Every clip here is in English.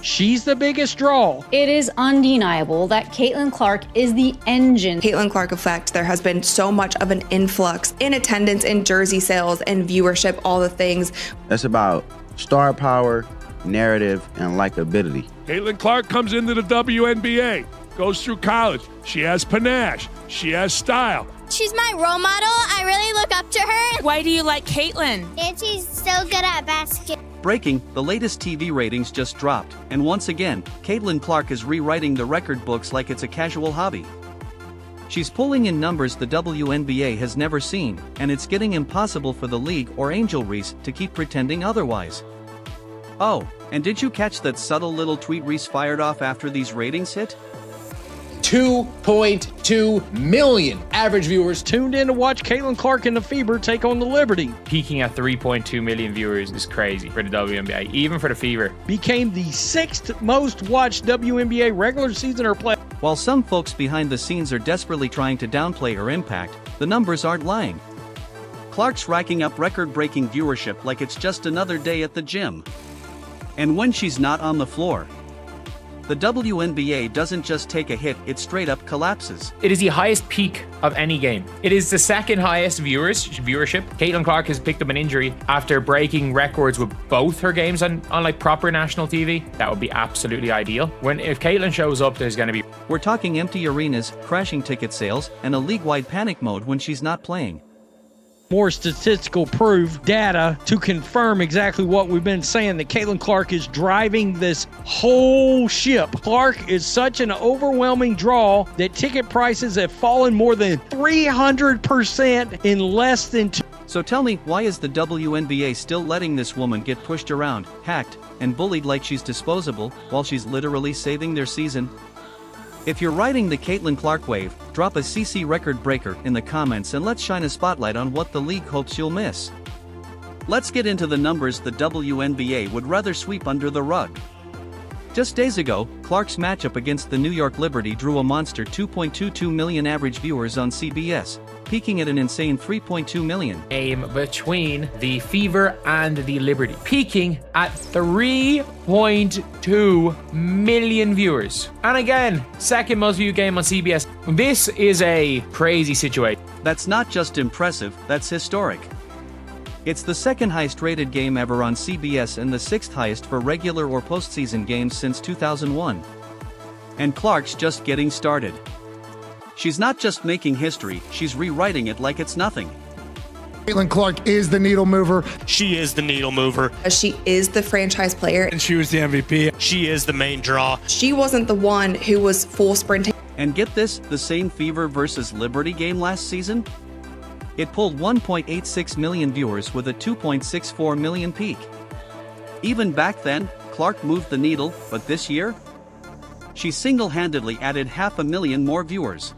she's the biggest draw. It is undeniable that Caitlin Clark is the engine. Caitlin Clark effect. There has been so much of an influx in attendance, in jersey sales, and viewership, all the things. That's about star power, narrative, and likability. Caitlin Clark comes into the WNBA, goes through college. She has panache. She has style. She's my role model. I really look up to her. Why do you like Caitlin? And she's so good at basketball. Breaking, the latest TV ratings just dropped, and once again, Caitlin Clark is rewriting the record books like it's a casual hobby. She's pulling in numbers the WNBA has never seen, and it's getting impossible for the league or Angel Reese to keep pretending otherwise. Oh, and did you catch that subtle little tweet Reese fired off after these ratings hit? 2.2 million average viewers tuned in to watch Caitlin Clark and the Fever take on the Liberty. Peaking at 3.2 million viewers is crazy for the WNBA, even for the Fever. Became the 6th most watched WNBA regular season or play. While some folks behind the scenes are desperately trying to downplay her impact, the numbers aren't lying. Clark's racking up record-breaking viewership like it's just another day at the gym. And when she's not on the floor, the WNBA doesn't just take a hit, it straight up collapses. It is the highest peak of any game. It is the second highest viewership. Caitlin Clark has picked up an injury after breaking records with both her games on like proper national TV. That would be absolutely ideal. If Caitlin shows up, there's going to be... We're talking empty arenas, crashing ticket sales, and a league-wide panic mode when she's not playing. More statistical proof, data to confirm exactly what we've been saying, that Caitlin Clark is driving this whole ship. Clark is such an overwhelming draw that ticket prices have fallen more than 300% in less than 2. So tell me, why is the WNBA still letting this woman get pushed around, hacked, and bullied like she's disposable, while she's literally saving their season? If you're riding the Caitlin Clark wave, drop a CC record breaker in the comments and let's shine a spotlight on what the league hopes you'll miss. Let's get into the numbers the WNBA would rather sweep under the rug. Just days ago, Clark's matchup against the New York Liberty drew a monster 2.22 million average viewers on CBS, peaking at an insane 3.2 million. Game between the Fever and the Liberty, peaking at 3.2 million viewers. And again, second most viewed game on CBS. This is a crazy situation. That's not just impressive, that's historic. It's the second highest rated game ever on CBS and the 6th highest for regular or postseason games since 2001. And Clark's just getting started. She's not just making history, she's rewriting it like it's nothing. Caitlin Clark is the needle mover. She is the needle mover. She is the franchise player. And she was the MVP. She is the main draw. She wasn't the one who was full sprinting. And get this, the same Fever versus Liberty game last season? It pulled 1.86 million viewers with a 2.64 million peak. Even back then, Clark moved the needle, but this year? She single-handedly added 500,000 more viewers.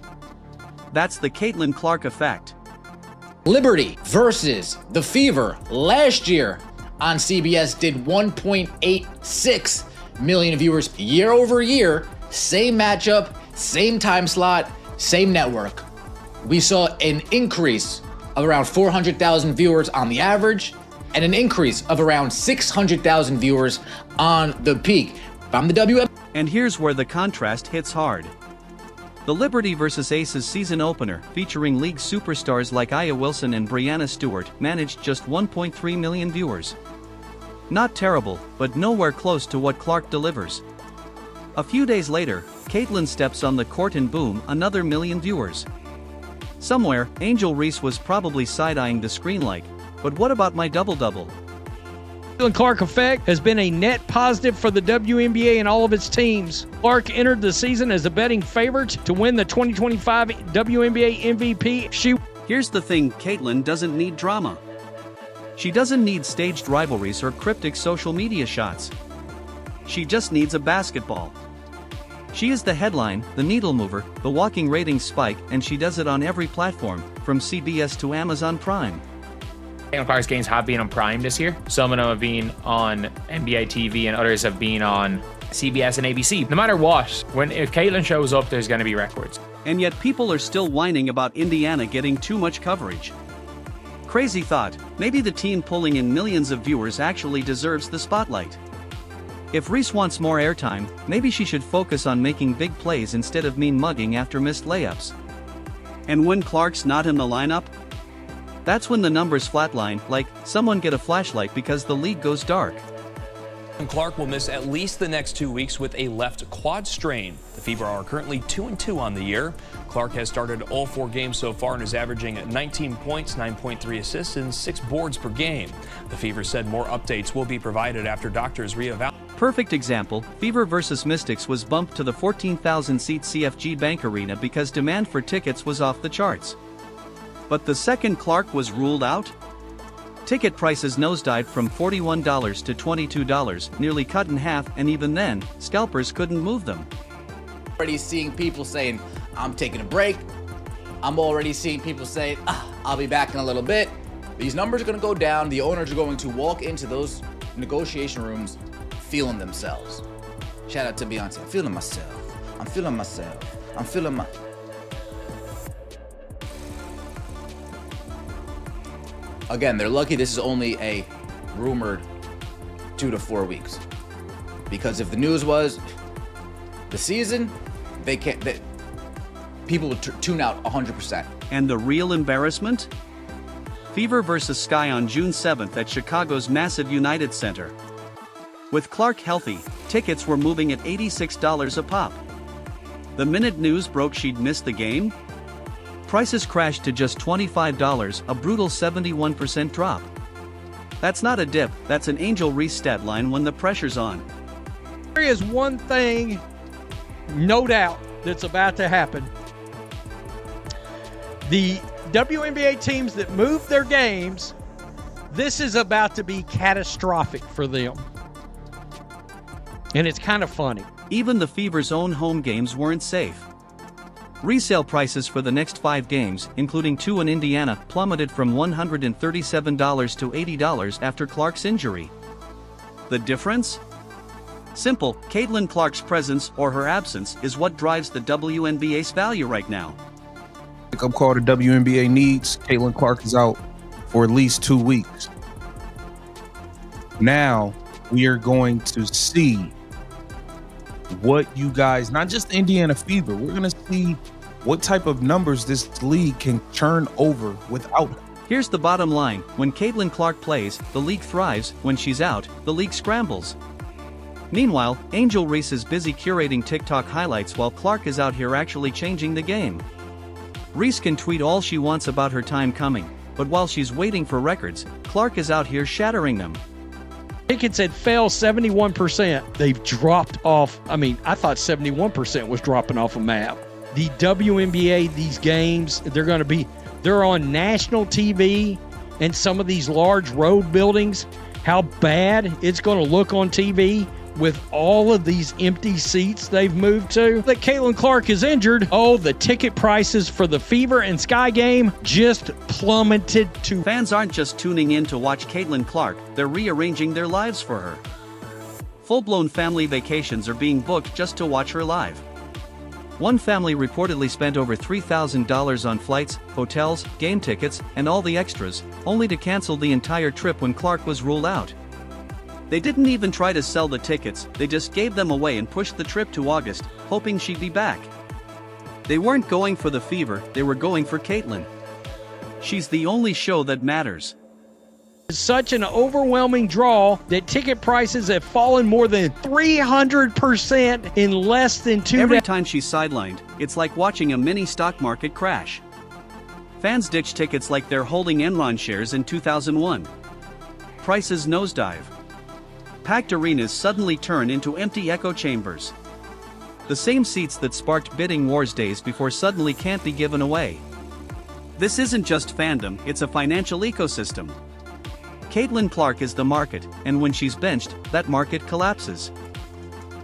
That's the Caitlin Clark effect. Liberty versus the Fever last year on CBS did 1.86 million viewers year over year. Same matchup, same time slot, same network. We saw an increase of around 400,000 viewers on the average and an increase of around 600,000 viewers on the peak. From the WM. And here's where the contrast hits hard. The Liberty vs. Aces season opener, featuring league superstars like Aya Wilson and Brianna Stewart, managed just 1.3 million viewers. Not terrible, but nowhere close to what Clark delivers. A few days later, Caitlin steps on the court and boom, another million viewers. Somewhere, Angel Reese was probably side-eyeing the screen like, but what about my double-double? Caitlin Clark effect has been a net positive for the WNBA and all of its teams. Clark entered the season as a betting favorite to win the 2025 WNBA MVP. Here's the thing, Caitlin doesn't need drama. She doesn't need staged rivalries or cryptic social media shots. She just needs a basketball. She is the headline, the needle mover, the walking ratings spike, and she does it on every platform, from CBS to Amazon Prime. Caitlin Clark's games have been on Prime this year. Some of them have been on NBA TV and others have been on CBS and ABC. No matter what, if Caitlin shows up, there's going to be records. And yet people are still whining about Indiana getting too much coverage. Crazy thought, maybe the team pulling in millions of viewers actually deserves the spotlight. If Reese wants more airtime, maybe she should focus on making big plays instead of mean mugging after missed layups. And when Clark's not in the lineup, that's when the numbers flatline, like, someone get a flashlight because the league goes dark. Clark will miss at least the next 2 weeks with a left quad strain. The Fever are currently 2-2 on the year. Clark has started all 4 games so far and is averaging 19 points, 9.3 assists, and 6 boards per game. The Fever said more updates will be provided after doctors reevaluate. Perfect example, Fever vs Mystics was bumped to the 14,000-seat CFG Bank Arena because demand for tickets was off the charts. But the second Clark was ruled out, ticket prices nosedived from $41 to $22, nearly cut in half, and even then, scalpers couldn't move them. Already seeing people saying, I'm taking a break. I'm already seeing people say, I'll be back in a little bit. These numbers are going to go down. The owners are going to walk into those negotiation rooms feeling themselves. Shout out to Beyonce. I'm feeling myself. I'm feeling myself. I'm feeling my... Again, they're lucky this is only a rumored 2 to 4 weeks. Because if the news was the season, people would tune out 100%. And the real embarrassment? Fever vs Sky on June 7th at Chicago's massive United Center. With Clark healthy, tickets were moving at $86 a pop. The minute news broke she'd missed the game, prices crashed to just $25, a brutal 71% drop. That's not a dip, that's an Angel Reese stat line when the pressure's on. There is one thing, no doubt, that's about to happen. The WNBA teams that move their games, this is about to be catastrophic for them. And it's kind of funny. Even the Fever's own home games weren't safe. Resale prices for the next 5 games, including 2 in Indiana, plummeted from $137 to $80 after Clark's injury. The difference? Simple, Caitlin Clark's presence or her absence is what drives the WNBA's value right now. Wake up call the WNBA needs. Caitlin Clark is out for at least 2 weeks. Now we are going to see what you guys, not just the Indiana Fever, we're going to see what type of numbers this league can churn over without her. Here's the bottom line, when Caitlin Clark plays, the league thrives, when she's out, the league scrambles. Meanwhile, Angel Reese is busy curating TikTok highlights while Clark is out here actually changing the game. Reese can tweet all she wants about her time coming, but while she's waiting for records, Clark is out here shattering them. Tickets had fell 71%. They've dropped off. I mean, I thought 71% was dropping off a map. The WNBA, these games, they're on national TV and some of these large road buildings. How bad it's going to look on TV with all of these empty seats they've moved to. That Caitlin Clark is injured. Oh, the ticket prices for the Fever and Sky game just plummeted to... Fans aren't just tuning in to watch Caitlin Clark, they're rearranging their lives for her. Full-blown family vacations are being booked just to watch her live. One family reportedly spent over $3,000 on flights, hotels, game tickets, and all the extras, only to cancel the entire trip when Clark was ruled out. They didn't even try to sell the tickets, they just gave them away and pushed the trip to August, hoping she'd be back. They weren't going for the Fever, they were going for Caitlin. She's the only show that matters. It's such an overwhelming draw that ticket prices have fallen more than 300% in less than 2 days. Every time she's sidelined, it's like watching a mini stock market crash. Fans ditch tickets like they're holding Enron shares in 2001. Prices nosedive. Packed arenas suddenly turn into empty echo chambers. The same seats that sparked bidding wars days before suddenly can't be given away. This isn't just fandom, it's a financial ecosystem. Caitlin Clark is the market, and when she's benched, that market collapses.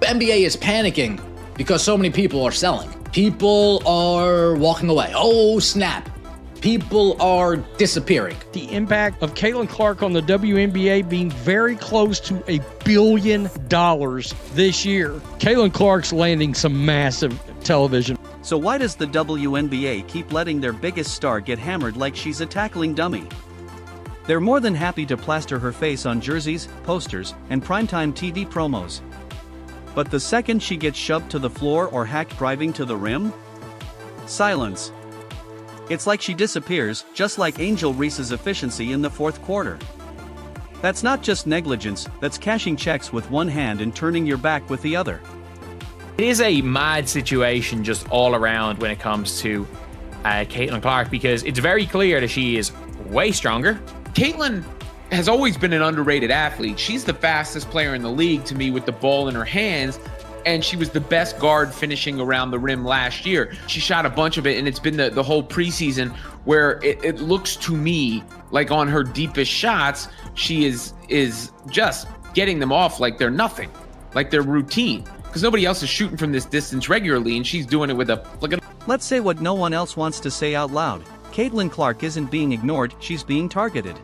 The NBA is panicking because so many people are selling. People are walking away. Oh, snap. People are disappearing. The impact of Caitlin Clark on the WNBA being very close to $1 billion this year. Caitlin Clark's landing some massive television. So why does the WNBA keep letting their biggest star get hammered like she's a tackling dummy? They're more than happy to plaster her face on jerseys, posters, and primetime TV promos. But the second she gets shoved to the floor or hacked driving to the rim, silence. It's like she disappears, just like Angel Reese's efficiency in the fourth quarter. That's not just negligence, that's cashing checks with one hand and turning your back with the other. It is a mad situation just all around when it comes to Caitlin Clark, because it's very clear that she is way stronger. Caitlin has always been an underrated athlete. She's the fastest player in the league to me with the ball in her hands, and she was the best guard finishing around the rim last year. She shot a bunch of it, and it's been the whole preseason where it looks to me like on her deepest shots, she is just getting them off like they're nothing, like they're routine, because nobody else is shooting from this distance regularly, and she's doing it with a... Let's say what no one else wants to say out loud. Caitlin Clark isn't being ignored, she's being targeted.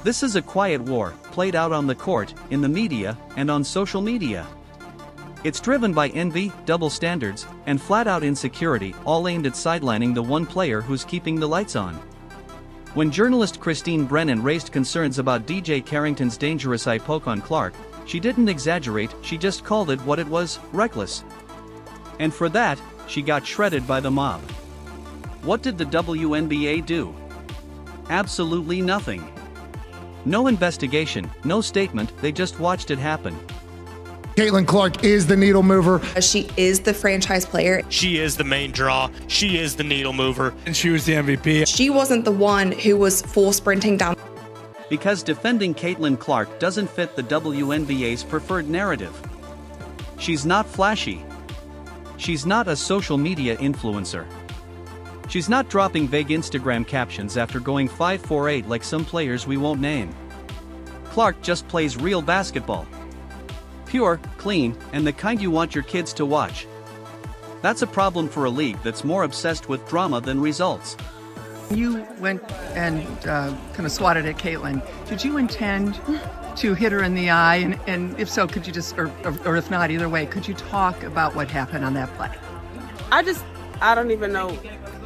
This is a quiet war, played out on the court, in the media, and on social media. It's driven by envy, double standards, and flat-out insecurity, all aimed at sidelining the one player who's keeping the lights on. When journalist Christine Brennan raised concerns about DJ Carrington's dangerous eye poke on Clark, she didn't exaggerate, she just called it what it was, reckless. And for that, she got shredded by the mob. What did the WNBA do? Absolutely nothing. No investigation, no statement, they just watched it happen. Caitlin Clark is the needle mover. She is the franchise player. She is the main draw. She is the needle mover. And she was the MVP. She wasn't the one who was full sprinting down. Because defending Caitlin Clark doesn't fit the WNBA's preferred narrative. She's not flashy. She's not a social media influencer. She's not dropping vague Instagram captions after going 5 for 8 like some players we won't name. Clark just plays real basketball. Pure, clean, and the kind you want your kids to watch. That's a problem for a league that's more obsessed with drama than results. You went and kind of swatted at Caitlin. Did you intend to hit her in the eye? And if so, could you just, or if not, either way, could you talk about what happened on that play? I don't even know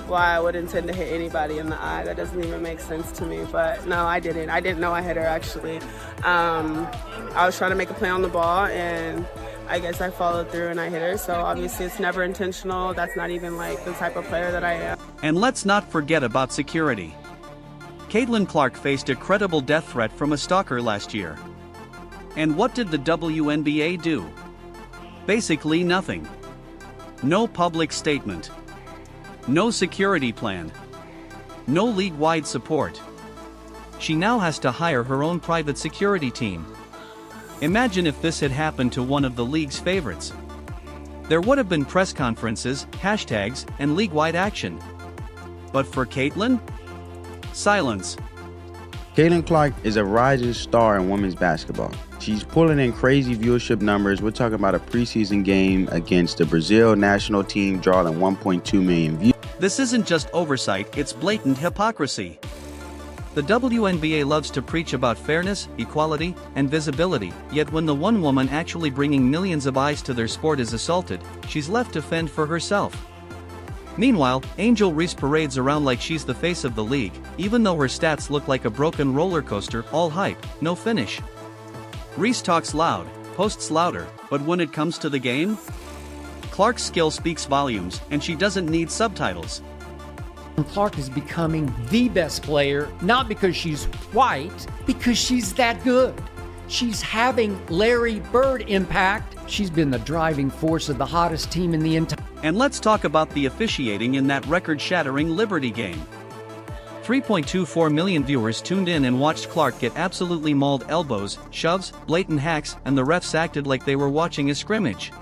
why I would intend to hit anybody in the eye. That doesn't even make sense to me. But no, I didn't. I didn't know I hit her, actually. I was trying to make a play on the ball, and I guess I followed through and I hit her. So obviously it's never intentional. That's not even like the type of player that I am. And let's not forget about security. Caitlin Clark faced a credible death threat from a stalker last year. And what did the WNBA do? Basically nothing. No public statement. No security plan. No league-wide support. She now has to hire her own private security team. Imagine if this had happened to one of the league's favorites. There would have been press conferences, hashtags, and league-wide action. But for Caitlin? Silence. Caitlin Clark is a rising star in women's basketball. She's pulling in crazy viewership numbers. We're talking about a preseason game against the Brazil national team drawing 1.2 million views. This isn't just oversight, it's blatant hypocrisy. The WNBA loves to preach about fairness, equality, and visibility, yet when the one woman actually bringing millions of eyes to their sport is assaulted, she's left to fend for herself. Meanwhile, Angel Reese parades around like she's the face of the league, even though her stats look like a broken roller coaster, all hype, no finish. Reese talks loud, posts louder, but when it comes to the game? Clark's skill speaks volumes, and she doesn't need subtitles. Clark is becoming the best player, not because she's white, because she's that good. She's having Larry Bird impact. She's been the driving force of the hottest team in the entire... And let's talk about the officiating in that record-shattering Liberty game. 3.24 million viewers tuned in and watched Clark get absolutely mauled, elbows, shoves, blatant hacks, and the refs acted like they were watching a scrimmage.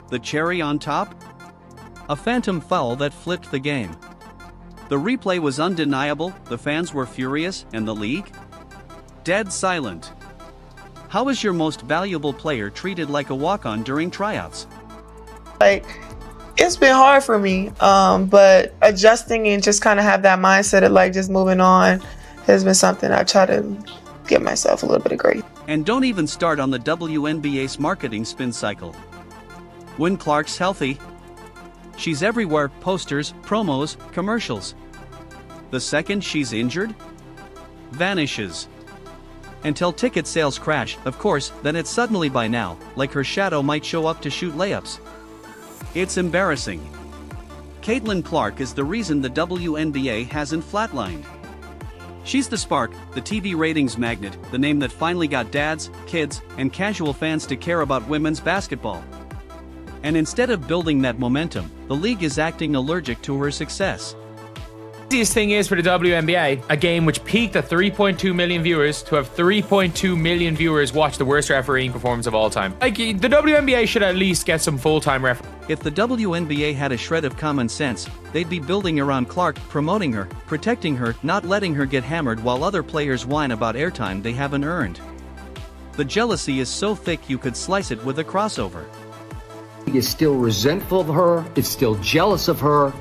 The cherry on top? A phantom foul that flipped the game. The replay was undeniable, the fans were furious, and the league? Dead silent. How is your most valuable player treated like a walk-on during tryouts? It's been hard for me, but adjusting and just kind of have that mindset of just moving on has been something I try to give myself a little bit of grace. And don't even start on the WNBA's marketing spin cycle. When Clark's healthy, she's everywhere, posters, promos, commercials. The second she's injured, vanishes. Until ticket sales crash, of course, then it's suddenly by now, like her shadow might show up to shoot layups. It's embarrassing. Caitlin Clark is the reason the WNBA hasn't flatlined. She's the spark, the TV ratings magnet, the name that finally got dads, kids, and casual fans to care about women's basketball. And instead of building that momentum, the league is acting allergic to her success. The easiest thing is for the WNBA, a game which peaked at 3.2 million viewers, to have 3.2 million viewers watch the worst refereeing performance of all time. Like, the WNBA should at least get some full-time referees. If the WNBA had a shred of common sense, they'd be building around Clark, promoting her, protecting her, not letting her get hammered while other players whine about airtime they haven't earned. The jealousy is so thick you could slice it with a crossover. Is still resentful of her, it's still jealous of her,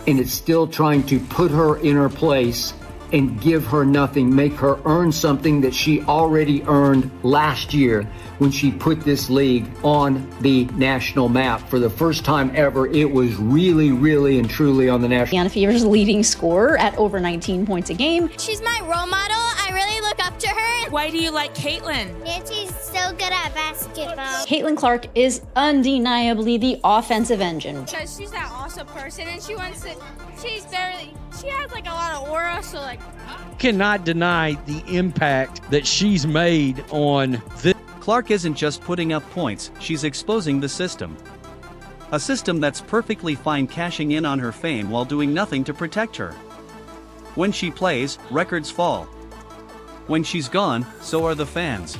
and it's still trying to put her in her place and give her nothing, make her earn something that she already earned last year when she put this league on the national map. For the first time ever, it was really and truly on the national. Indiana Fever's leading scorer at over 19 points a game. She's my role model. I really look up to her. Why do you like Caitlin? Nancy's so good at basketball. Caitlin Clark is undeniably the offensive engine. Because she's that awesome person and she has like a lot of aura, so like. Cannot deny the impact that she's made on this. Clark isn't just putting up points, she's exposing the system. A system that's perfectly fine cashing in on her fame while doing nothing to protect her. When she plays, records fall. When she's gone, so are the fans.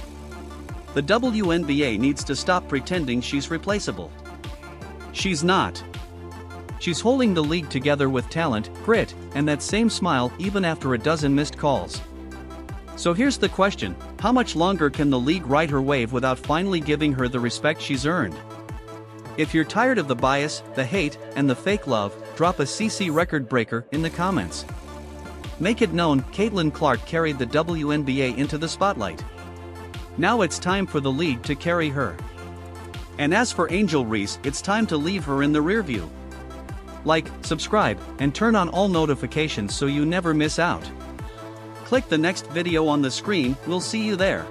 The WNBA needs to stop pretending she's replaceable. She's not. She's holding the league together with talent, grit, and that same smile even after a dozen missed calls. So here's the question, how much longer can the league ride her wave without finally giving her the respect she's earned? If you're tired of the bias, the hate, and the fake love, drop a CC record breaker in the comments. Make it known, Caitlin Clark carried the WNBA into the spotlight. Now it's time for the league to carry her. And as for Angel Reese, it's time to leave her in the rearview. Like, subscribe, and turn on all notifications so you never miss out. Click the next video on the screen, we'll see you there.